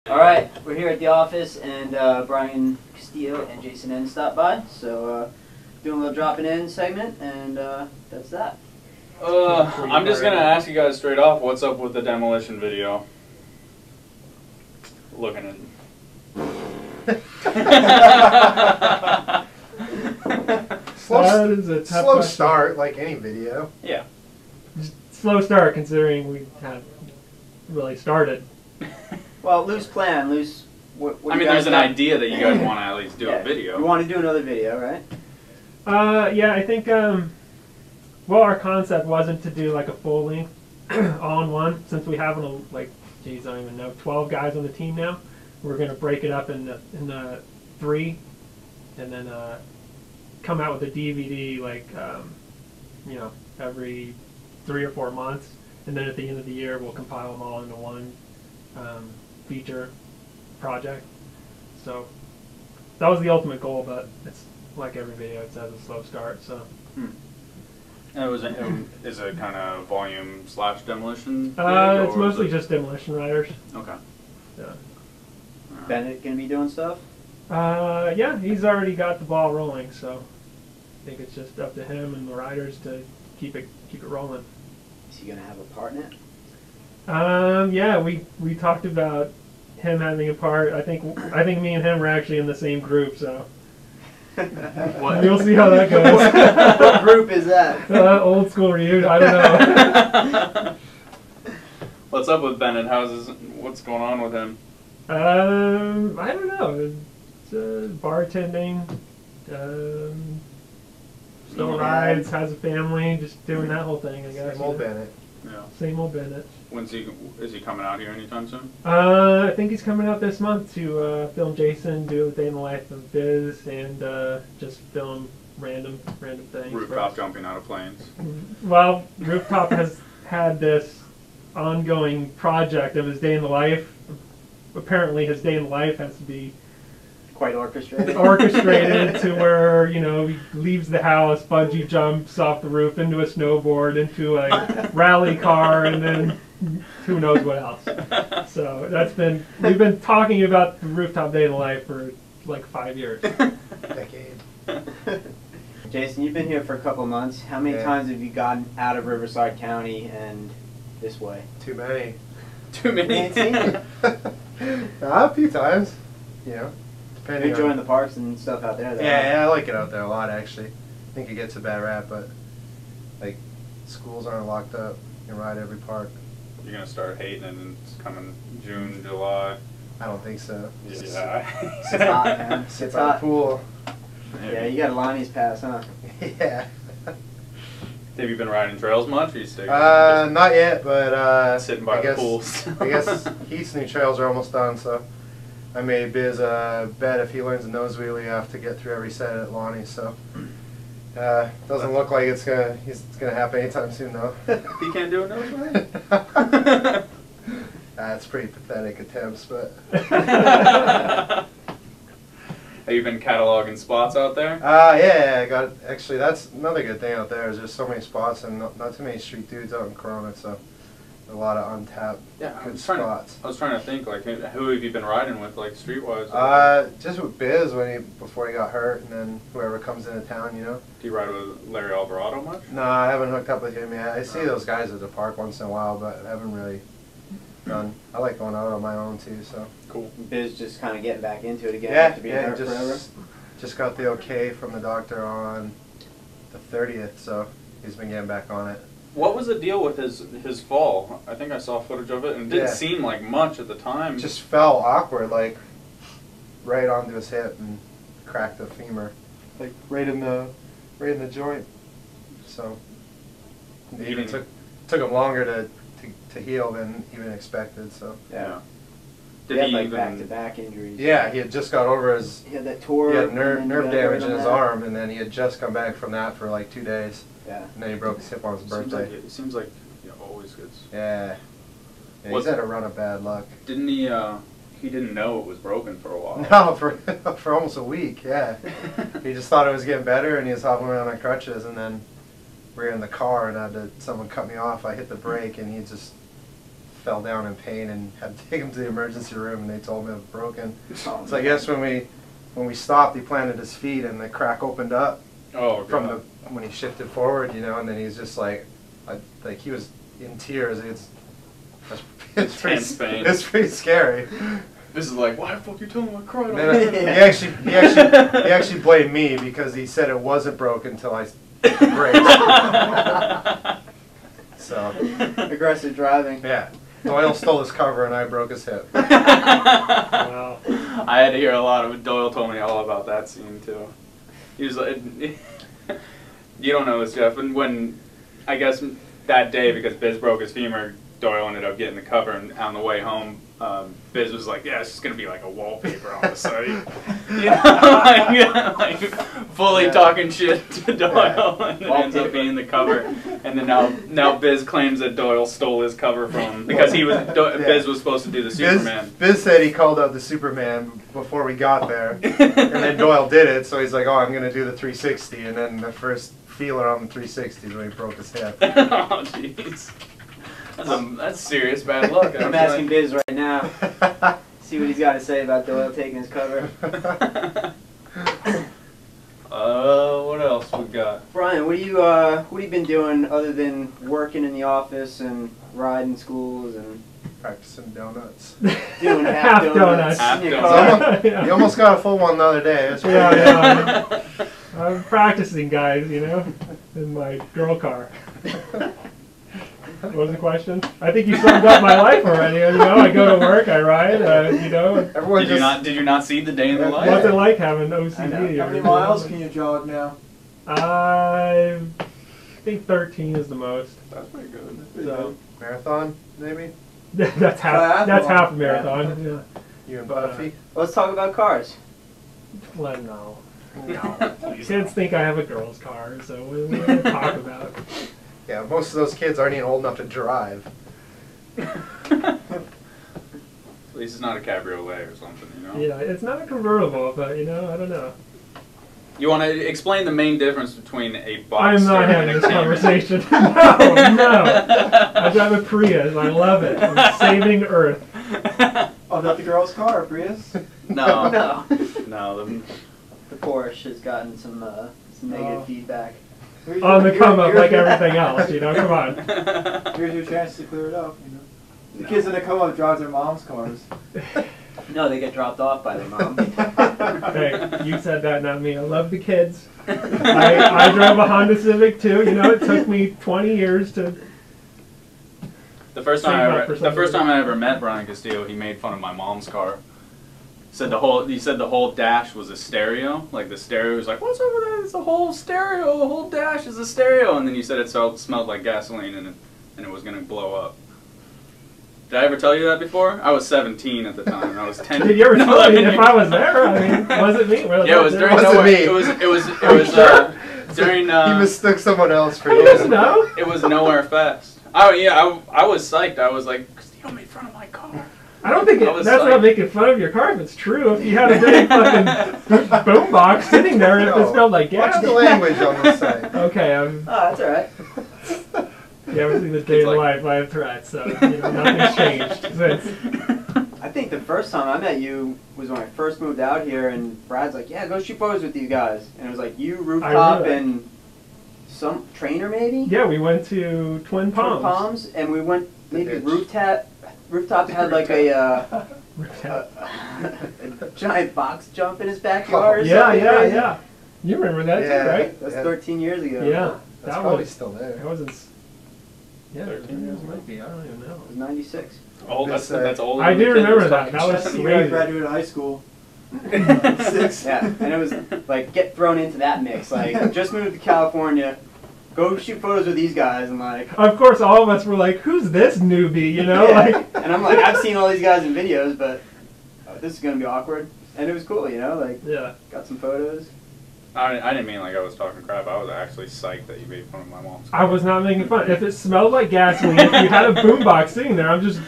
Alright, we're here at the office, and Brian Castillo and Jason Enns stopped by, so doing a little dropping in segment, and that's that. I'm just gonna ask you guys straight off, what's up with the demolition video? Looking at slow start, like any video. Yeah. Just slow start considering we haven't really started. Well, loose plan, loose. What I mean, there's an idea that you guys want to at least do a video. You want to do another video, right? Yeah, I think, well, our concept wasn't to do like a full length all-in-one, since we have, like, geez, I don't even know, 12 guys on the team now. We're going to break it up in the 3, and then come out with a DVD, like, you know, every 3 or 4 months, and then at the end of the year we'll compile them all into one feature project. So that was the ultimate goal, but it's like every video, it says a slow start. So. Is it kind of volume / demolition? It's mostly just demolition riders. Okay. Yeah. Bennett gonna be doing stuff? Yeah, he's already got the ball rolling, so I think it's just up to him and the riders to keep it rolling. Is he gonna have a part in it? Yeah, we talked about him having a part. I think me and him were actually in the same group, so we'll see how that goes. What group is that? Old school reunion. I don't know. What's up with Bennett? What's going on with him? I don't know. It's, bartending. Still rides. Has a family. Just doing that whole thing. I guess. Same old Bennett. Yeah. Same old Bennett. Is he coming out here anytime soon? I think he's coming out this month to film Jason, do a day in the life of Biz, and just film random things. Rooftop jumping out of planes. Well, Rooftop has had this ongoing project of his day in the life. Apparently, his day in the life has to be quite orchestrated. Orchestrated to where, you know, he leaves the house, bungee jumps off the roof into a snowboard, into a rally car, and then who knows what else. So we've been talking about the Rooftop day in the life for like 5 years. Decade. Jason, you've been here for a couple months. How many times have you gotten out of Riverside County and this way? Too many. Too many? You ain't seen it. A few times, you know. You're enjoying the parks and stuff out there, though. Yeah, I like it out there a lot, actually. I think it gets a bad rap, but like schools aren't locked up. You can ride every park. You're gonna start hating it, and it's coming June, July. I don't think so. Yeah. It's hot, man. It's Sit hot. by the pool. Yeah, you got a Lonnie's pass, huh? Yeah. Have you been riding trails much? Or you still not yet, but sitting by the pool. I guess Heath's new trails are almost done, so I made Biz bet if he learns a nose wheel, you have to get through every set at Lonnie. So doesn't look like it's gonna happen anytime soon, though. He can't do a nose wheel. It's pretty pathetic attempts, but. Have you been cataloging spots out there? Yeah, I got. Actually, that's another good thing out there. Is there's so many spots and not too many street dudes out in Corona, so a lot of untapped good spots. I was trying to think, like, who have you been riding with, like, streetwise? Just with Biz before he got hurt, and then whoever comes into town, you know. Do you ride with Larry Alvarado much? No, I haven't hooked up with him yet. I see those guys at the park once in a while, but I haven't really done. I like going out on my own too, so. Cool. Biz just kind of getting back into it again after being hurt forever. Just got the okay from the doctor on the 30th, so he's been getting back on it. What was the deal with his fall? I think I saw footage of it, and it didn't seem like much at the time. Just fell awkward, like right onto his hip and cracked the femur, like right in the joint. So it even took him longer to heal than even expected. So yeah. Did he had like back-to-back injuries? Yeah, he had just got over his. He had that tour. He had nerve damage in his arm, and then he had just come back from that for like 2 days. Yeah. And then he broke his hip on his birthday. It seems like he always gets. Yeah. He's had a run of bad luck. Didn't he? He didn't know it was broken for a while. No, for almost a week. Yeah. He just thought it was getting better, and he was hopping around on crutches, and then we were in the car, and someone cut me off. I hit the brake, and he just fell down in pain and had to take him to the emergency room, and they told me it was broken. Oh, So I guess when we stopped, he planted his feet, and the crack opened up from when he shifted forward, you know, and then he's just like he was in tears. It's pretty scary. This is like, why the fuck you telling me I cried? He actually blamed me because he said it wasn't broken until I hit the brakes. So aggressive driving. Yeah, Doyle stole his cover and I broke his hip. Wow. I had to hear a lot of it. Doyle told me all about that scene too. He was like, you don't know this, Jeff. And when I guess that day, because Biz broke his femur, Doyle ended up getting the cover, and on the way home, Biz was like, yeah, it's just going to be like a wallpaper on the site. You know, like fully talking shit to Doyle, and it ends up being the cover. And then now Biz claims that Doyle stole his cover from, because Biz was supposed to do the Superman. Biz said he called out the Superman before we got there, and then Doyle did it, so he's like, oh, I'm going to do the 360, and then the first feeler on the 360 is when he broke his hip. Oh, jeez. That's serious bad luck. I'm asking Biz right now. See what he's got to say about Doyle taking his cover. What else we got? Brian, what have you been doing other than working in the office and riding schools and practicing donuts? Doing half donuts. Half in your donuts. car. You almost got a full one the other day. Yeah, I'm practicing, guys, you know, in my girl car. What was the question? I think you summed up my life already. You know, I go to work, I ride, you know. Did you not see the day in the life? What's it like having OCD? How many miles can you jog now? I think 13 is the most. That's pretty good. So Marathon, maybe? that's half a marathon. Yeah. You and Buffy? Let's talk about cars. Well, no. Kids think I have a girl's car, so what are we going to talk about? Yeah, most of those kids aren't even old enough to drive. At least it's not a cabriolet or something, you know? Yeah, it's not a convertible, but, you know, I don't know. You want to explain the main difference between a Boxster I'm not having and a this Cayman? conversation. No. I drive a Prius. I love it. I'm saving Earth. Oh, not the girl's car, Prius? No. No. No. The Porsche has gotten some negative feedback. On the come up like everything else, you know, come on. Here's your chance to clear it up, you know. The kids in the come up drive their mom's cars. No, they get dropped off by their mom. Hey, you said that, not me. I love the kids. I drove a Honda Civic too, you know, it took me 20 years to... The first time I ever met Brian Castillo, he made fun of my mom's car. He said the whole dash was a stereo. Like the stereo was like, what's over there? It's a whole stereo. The whole dash is a stereo. And then you said it smelled like gasoline and it was gonna blow up. Did I ever tell you that before? I was 17 at the time. And I was 10. Did you ever tell me if I was there? I mean, was it me? Yeah, it was during It was during. He mistook someone else for I you. didn't know. It was Nowhere Fest. Oh yeah, I was psyched. I was like, Castillo made fun of my car. I don't think that's not making fun of your car if it's true. If you had a big fucking boombox sitting there and it smelled like gas. Watch the language on this site. Okay, Oh, that's alright. You haven't seen this day in life. I have Tourette's, so you know, nothing's changed since. I think the first time I met you was when I first moved out here, and Brad's like, yeah, go shoot photos with these guys. And it was like you, Rooftop, and some trainer maybe? Yeah, we went to Twin Palms. And we went, maybe Rooftop had like a giant box jump in his backyard or something. Yeah. You remember that too, right? That's 13 years ago. Yeah. That's probably still there. That wasn't... Yeah, 13 years might be. I don't even know. It was 96. Oh, that's old. I do remember that. That was The year I crazy. graduated high school. 6. Yeah, and it was like get thrown into that mix. Like just moved to California, go shoot photos with these guys, and like. Of course, all of us were like, "Who's this newbie?" You know, like. And I'm like, I've seen all these guys in videos, but this is gonna be awkward. And it was cool, you know, like. Yeah. Got some photos. I didn't mean like I was talking crap. I was actually psyched that you made fun of my mom's car. I was not making fun. If it smelled like gasoline, if you had a boombox sitting there, I'm just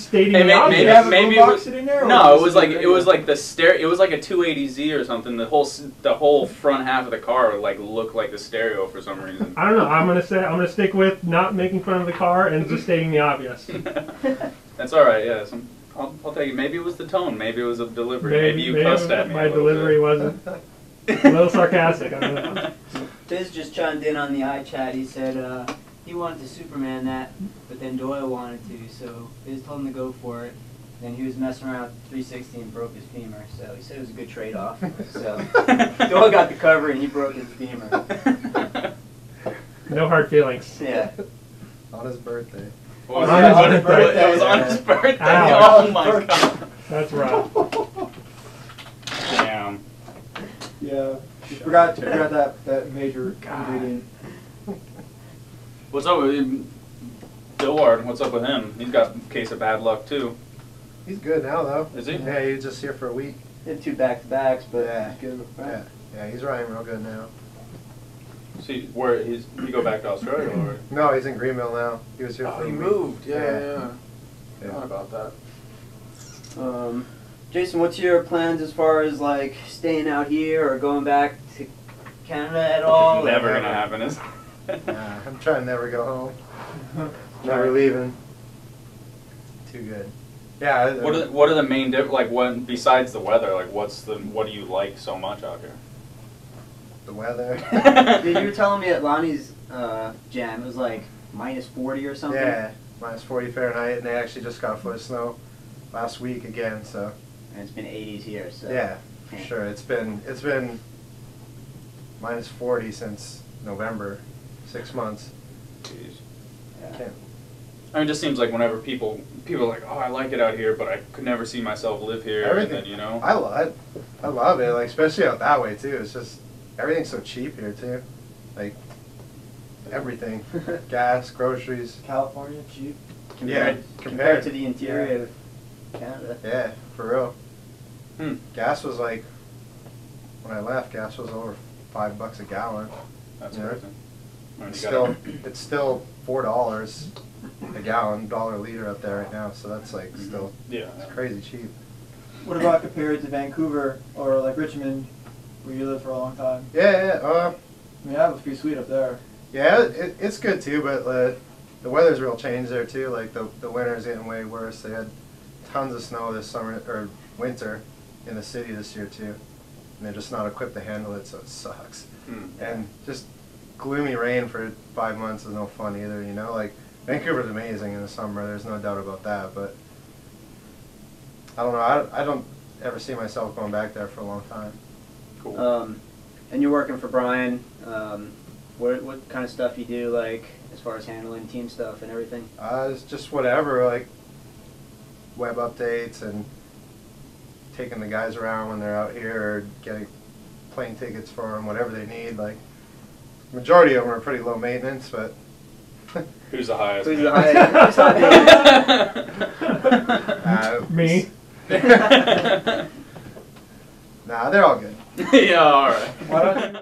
stating the obvious. Did you have a maybe boombox it was, sitting there? Or no, it was was like the stereo. It was like a 280Z or something. The whole front half of the car like looked like the stereo for some reason. I don't know. I'm gonna stick with not making fun of the car and just stating the obvious. That's all right. Yeah, I'll take it. Maybe it was the tone. Maybe it was a delivery. Maybe you cussed at me. My delivery wasn't a little sarcastic. I don't know. Biz just chimed in on the iChat. He said he wanted to Superman that, but then Doyle wanted to, so Biz told him to go for it. Then he was messing around with 360 and broke his femur, so he said it was a good trade-off. So Doyle got the cover and he broke his femur. No hard feelings. Yeah. On his birthday. What was On it? his birthday. It was on his birthday. Ow. Oh my god. That's rough. Damn. Yeah. You forgot that major ingredient. What's up with Dillard? What's up with him? He's got a case of bad luck too. He's good now, though. Is he? Yeah, he was just here for a week. Did 2 back-to-backs, but Yeah. he's good. Yeah, yeah, he's riding real good now. See, where he go back to Australia or? No, he's in Greenville now. He was here for a Oh, he week. moved. Yeah. Yeah. Yeah. Forgot about that. Jason, what's your plans as far as like staying out here or going back to Canada at all? Never or- gonna happen, is it? Nah, I'm trying to never go home. Never leaving. Too good. Yeah. What are the main like what besides the weather? Like what do you like so much out here? The weather. Yeah, you were telling me at Lonnie's jam it was like minus 40 or something. Yeah, minus 40 Fahrenheit, and they actually just got a foot of snow last week again. So. And it's been 80s here, so. Yeah, for sure. It's been minus 40 since November, 6 months. Jeez. Yeah. Can't. I mean, it just seems like whenever people are like, oh, I like it out here, but I could never see myself live here. Everything. And then, you know. I love it. Like especially out that way too. It's just everything's so cheap here too. Like everything, gas, groceries. California, cheap. Compared to the interior of Canada. Yeah, for real. Hmm. Gas was like when I left. Gas was over $5 a gallon. That's Yeah. crazy. I mean, It's still $4 a gallon, $1 a liter up there right now. So that's like still yeah. it's crazy cheap. What about compared to Vancouver or like Richmond, where you lived for a long time? Yeah. I mean, that must be sweet up there. Yeah, it's good too, but the weather's real changed there too. Like the winter's getting way worse. They had tons of snow this summer or winter in the city this year too, and they're just not equipped to handle it, so it sucks. And just gloomy rain for 5 months is no fun either. You know, like Vancouver's amazing in the summer. There's no doubt about that, but I don't know. I don't ever see myself going back there for a long time. Cool. And you're working for Brian. What kind of stuff you do, like as far as handling team stuff and everything? It's just whatever, like web updates and taking the guys around when they're out here, or getting plane tickets for them, whatever they need. Like majority of them are pretty low maintenance, but Who's the highest? Who's the highest? Me. Nah, they're all good. Yeah, all right. Why don't you